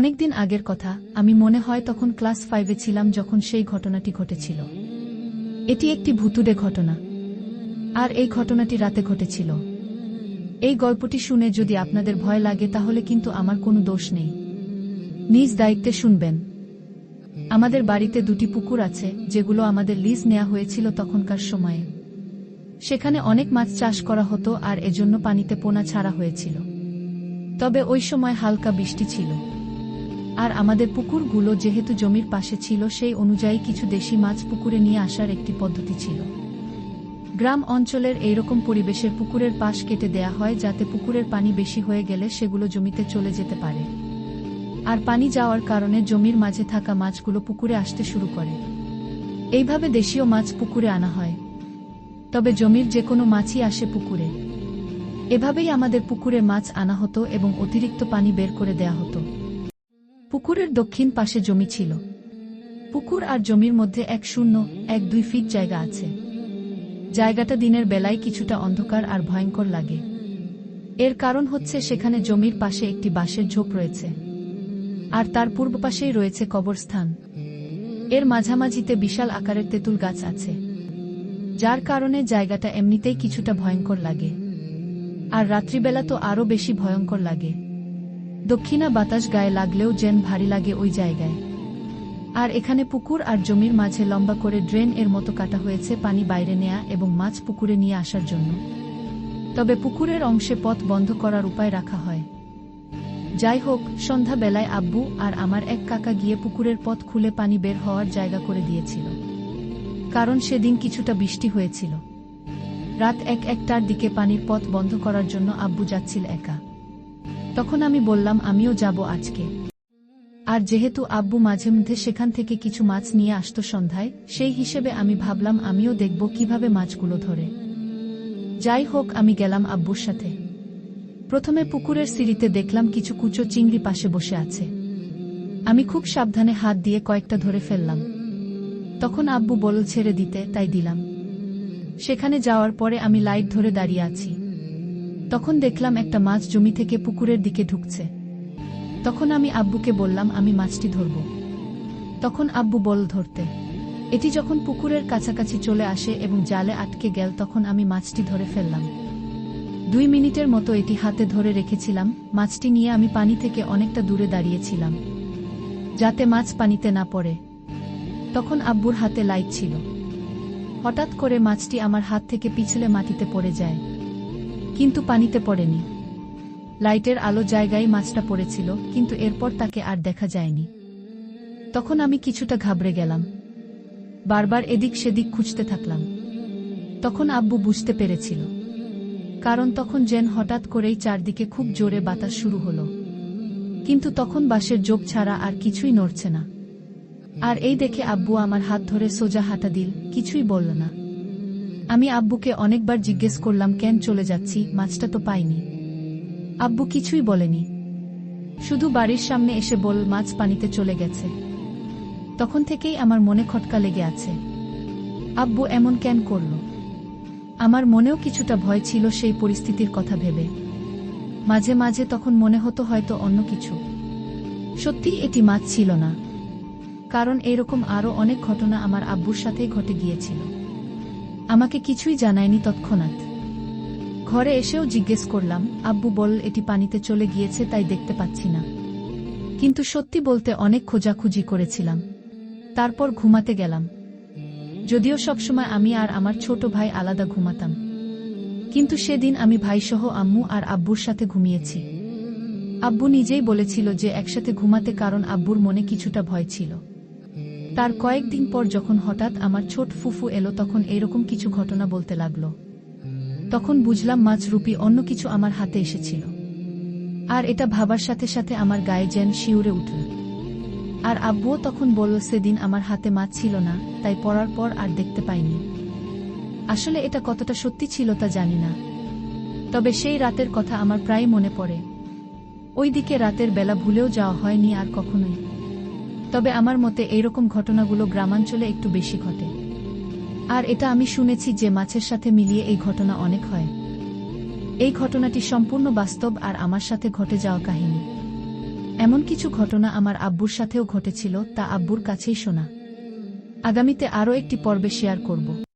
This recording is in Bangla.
অনেকদিন আগের কথা, আমি মনে হয় তখন ক্লাস 5-এ ছিলাম যখন সেই ঘটনাটি ঘটেছিল। এটি একটি ভুতুড়ে ঘটনা। আর এই ঘটনাটি রাতে ঘটেছিল। এই গল্পটি শুনে যদি আপনাদের ভয় লাগে তাহলে কিন্তু আমার কোনো দোষ নেই। নিজ দায়িত্বে শুনবেন। আমাদের বাড়িতে 2টি পুকুর আছে, যেগুলো আমাদের লিজ নেওয়া হয়েছিল তখনকার সময়ে। সেখানে অনেক মাছ চাষ করা হতো আর এজন্য পানিতে পোনা ছাড়া হয়েছিল। তবে ওই সময় হালকা বৃষ্টি ছিল। আর আমাদের পুকুরগুলো যেহেতু জমির পাশে ছিল, সেই অনুযায়ী কিছু দেশি মাছ পুকুরে নিয়ে আসার একটি পদ্ধতি ছিল। গ্রাম অঞ্চলের এইরকম পরিবেশের পুকুরের পাশ কেটে দেয়া হয় যাতে পুকুরের পানি বেশি হয়ে গেলে সেগুলো জমিতে চলে যেতে পারে। আর পানি যাওয়ার কারণে জমির মাঝে থাকা মাছগুলো পুকুরে আসতে শুরু করে। এইভাবে দেশীয় মাছ পুকুরে আনা হয়। তবে জমির যে কোনো মাছই আসে পুকুরে। এভাবেই আমাদের পুকুরে মাছ আনা হতো এবং অতিরিক্ত পানি বের করে দেয়া হতো। পুকুরের দক্ষিণ পাশে জমি ছিল। পুকুর আর জমির মধ্যে 1.2 ফিট জায়গা আছে। জায়গাটা দিনের বেলায় কিছুটা অন্ধকার আর ভয়ঙ্কর লাগে। এর কারণ হচ্ছে সেখানে জমির পাশে একটি বাঁশের ঝোপ রয়েছে। আর তার পূর্ব পাশেই রয়েছে কবরস্থান। এর মাঝামাঝিতে বিশাল আকারের তেঁতুল গাছ আছে, যার কারণে জায়গাটা এমনিতেই কিছুটা ভয়ঙ্কর লাগে। আর রাত্রিবেলা তো আরও বেশি ভয়ঙ্কর লাগে। দক্ষিণা বাতাস গায়ে লাগলেও যেন ভারী লাগে ওই জায়গায়। আর এখানে পুকুর আর জমির মাঝে লম্বা করে ড্রেন এর মতো কাটা হয়েছে পানি বাইরে নেয়া এবং মাছ পুকুরে নিয়ে আসার জন্য। তবে পুকুরের অংশে পথ বন্ধ করার উপায় রাখা হয়। যাই হোক, সন্ধ্যা বেলায় আব্বু আর আমার এক কাকা গিয়ে পুকুরের পথ খুলে পানি বের হওয়ার জায়গা করে দিয়েছিল। কারণ সেদিন কিছুটা বৃষ্টি হয়েছিল। রাত 1-1টার দিকে পানির পথ বন্ধ করার জন্য আব্বু যাচ্ছিল একা। তখন আমি বললাম আমিও যাব আজকে। আর যেহেতু আব্বু মাঝে মধ্যে সেখান থেকে কিছু মাছ নিয়ে আসতো সন্ধ্যায়, সেই হিসেবে আমি ভাবলাম আমিও দেখব কিভাবে মাছগুলো ধরে। যাই হোক, আমি গেলাম আব্বুর সাথে। প্রথমে পুকুরের সিঁড়িতে দেখলাম কিছু কুচো চিংড়ি পাশে বসে আছে। আমি খুব সাবধানে হাত দিয়ে কয়েকটা ধরে ফেললাম। তখন আব্বু বলল ছেড়ে দিতে, তাই দিলাম। সেখানে যাওয়ার পরে আমি লাইট ধরে দাঁড়িয়ে আছি। তখন দেখলাম একটা মাছ জমি থেকে পুকুরের দিকে ঢুকছে। তখন আমি আব্বুকে বললাম আমি মাছটি ধরব। তখন আব্বু বলল ধরতে। এটি যখন পুকুরের কাছাকাছি চলে আসে এবং জালে আটকে গেল, তখন আমি মাছটি ধরে ফেললাম। 2 মিনিটের মতো এটি হাতে ধরে রেখেছিলাম। মাছটি নিয়ে আমি পানি থেকে অনেকটা দূরে দাঁড়িয়েছিলাম, যাতে মাছ পানিতে না পড়ে। তখন আব্বুর হাতে লাইট ছিল। হঠাৎ করে মাছটি আমার হাত থেকে পিছলে মাটিতে পড়ে যায়, কিন্তু পানিতে পড়েনি। লাইটের আলো জায়গায় মাছটা পড়েছিল, কিন্তু এরপর তাকে আর দেখা যায়নি। তখন আমি কিছুটা ঘাবড়ে গেলাম। বারবার এদিক সেদিক খুঁজতে থাকলাম। তখন আব্বু বুঝতে পেরেছিল। কারণ তখন যেন হঠাৎ করেই চারদিকে খুব জোরে বাতাস শুরু হলো। কিন্তু তখন বাঁশের ঝোপ ছাড়া আর কিছুই নড়ছে না। আর এই দেখে আব্বু আমার হাত ধরে সোজা হাঁটা দিল, কিছুই বলল না। আমি আব্বুকে অনেকবার জিজ্ঞেস করলাম কেন চলে যাচ্ছি, মাছটা তো পাইনি। আব্বু কিছুই বলেনি, শুধু বাড়ির সামনে এসে বলল মাছ পানিতে চলে গেছে। তখন থেকেই আমার মনে খটকা লেগে আছে, আব্বু এমন কেন করল। আমার মনেও কিছুটা ভয় ছিল সেই পরিস্থিতির কথা ভেবে। মাঝে মাঝে তখন মনে হতো হয়তো অন্য কিছু। সত্যি এটি মাছ ছিল না, কারণ এরকম আরও অনেক ঘটনা আমার আব্বুর সাথেই ঘটে গিয়েছিল। আমাকে কিছুই জানায়নি তৎক্ষণাৎ। ঘরে এসেও জিজ্ঞেস করলাম, আব্বু বলল এটি পানিতে চলে গিয়েছে, তাই দেখতে পাচ্ছি না। কিন্তু সত্যি বলতে অনেক খোঁজাখুঁজি করেছিলাম। তারপর ঘুমাতে গেলাম। যদিও সবসময় আমি আর আমার ছোট ভাই আলাদা ঘুমাতাম, কিন্তু সেদিন আমি ভাইসহ আম্মু আর আব্বুর সাথে ঘুমিয়েছি। আব্বু নিজেই বলেছিল যে একসাথে ঘুমাতে, কারণ আব্বুর মনে কিছুটা ভয় ছিল। তার কয়েকদিন পর যখন হঠাৎ আমার ছোট ফুফু এলো, তখন এরকম কিছু ঘটনা বলতে লাগলো। তখন বুঝলাম মাছ রূপী অন্য কিছু আমার হাতে এসেছিল। আর এটা ভাবার সাথে সাথে আমার গায়ে যেন শিউরে উঠল। আর আব্বুও তখন বলল সেদিন আমার হাতে মাছ ছিল না, তাই পড়ার পর আর দেখতে পাইনি। আসলে এটা কতটা সত্যি ছিল তা জানি না, তবে সেই রাতের কথা আমার প্রায় মনে পড়ে। ওই দিকে রাতের বেলা ভুলেও যাওয়া হয়নি আর কখনোই। তবে আমার মতে এইরকম ঘটনাগুলো গ্রামাঞ্চলে একটু বেশি ঘটে। আর এটা আমি শুনেছি যে মাছের সাথে মিলিয়ে এই ঘটনা অনেক হয়। এই ঘটনাটি সম্পূর্ণ বাস্তব আর আমার সাথে ঘটে যাওয়া কাহিনী। এমন কিছু ঘটনা আমার আব্বুর সাথেও ঘটেছিল, তা আব্বুর কাছেই শোনা। আগামীতে আরও একটি পর্বে শেয়ার করব।